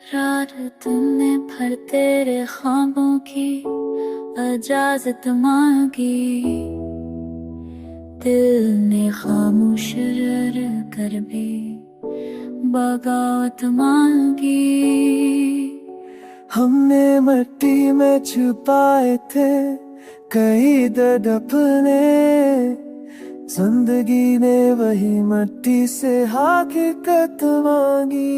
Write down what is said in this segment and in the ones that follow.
रात तुमने भर तेरे ख्वाबों की इजाजत मांगी, दिल ने खामोश रह कर भी बगावत मांगी। हमने मिट्टी में छुपाए थे कई दर्द अपने, जिंदगी ने वही मिट्टी से हकीकत मांगी।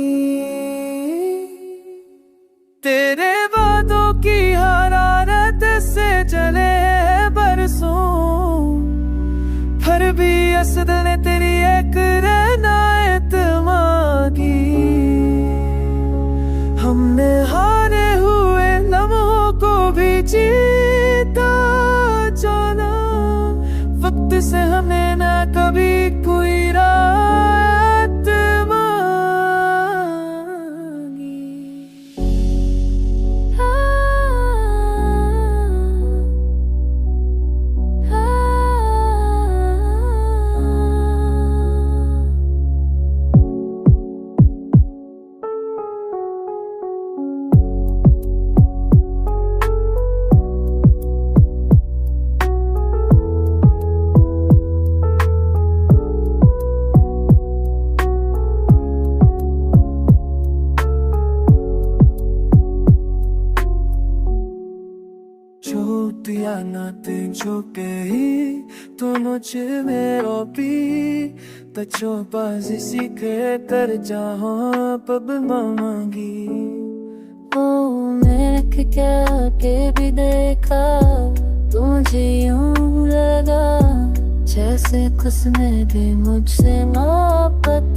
तेरे वादों की हरारत से जले हैं बरसों, फिर भी असद ने तेरी एक रहनायत मांगी। हमने हारे हुए लम्हों को भी जीता जाना, वक्त से हमने ना कभी कोई रात मांगी। दिया ना दिन छुपे ही दोनों मेरो भी तचोबाजी सीखे कर जाओ पब मांगी। ओ मैंने क्या के भी देखा, तुझे यूं लगा जैसे किसने भी मुझसे मोहब्बत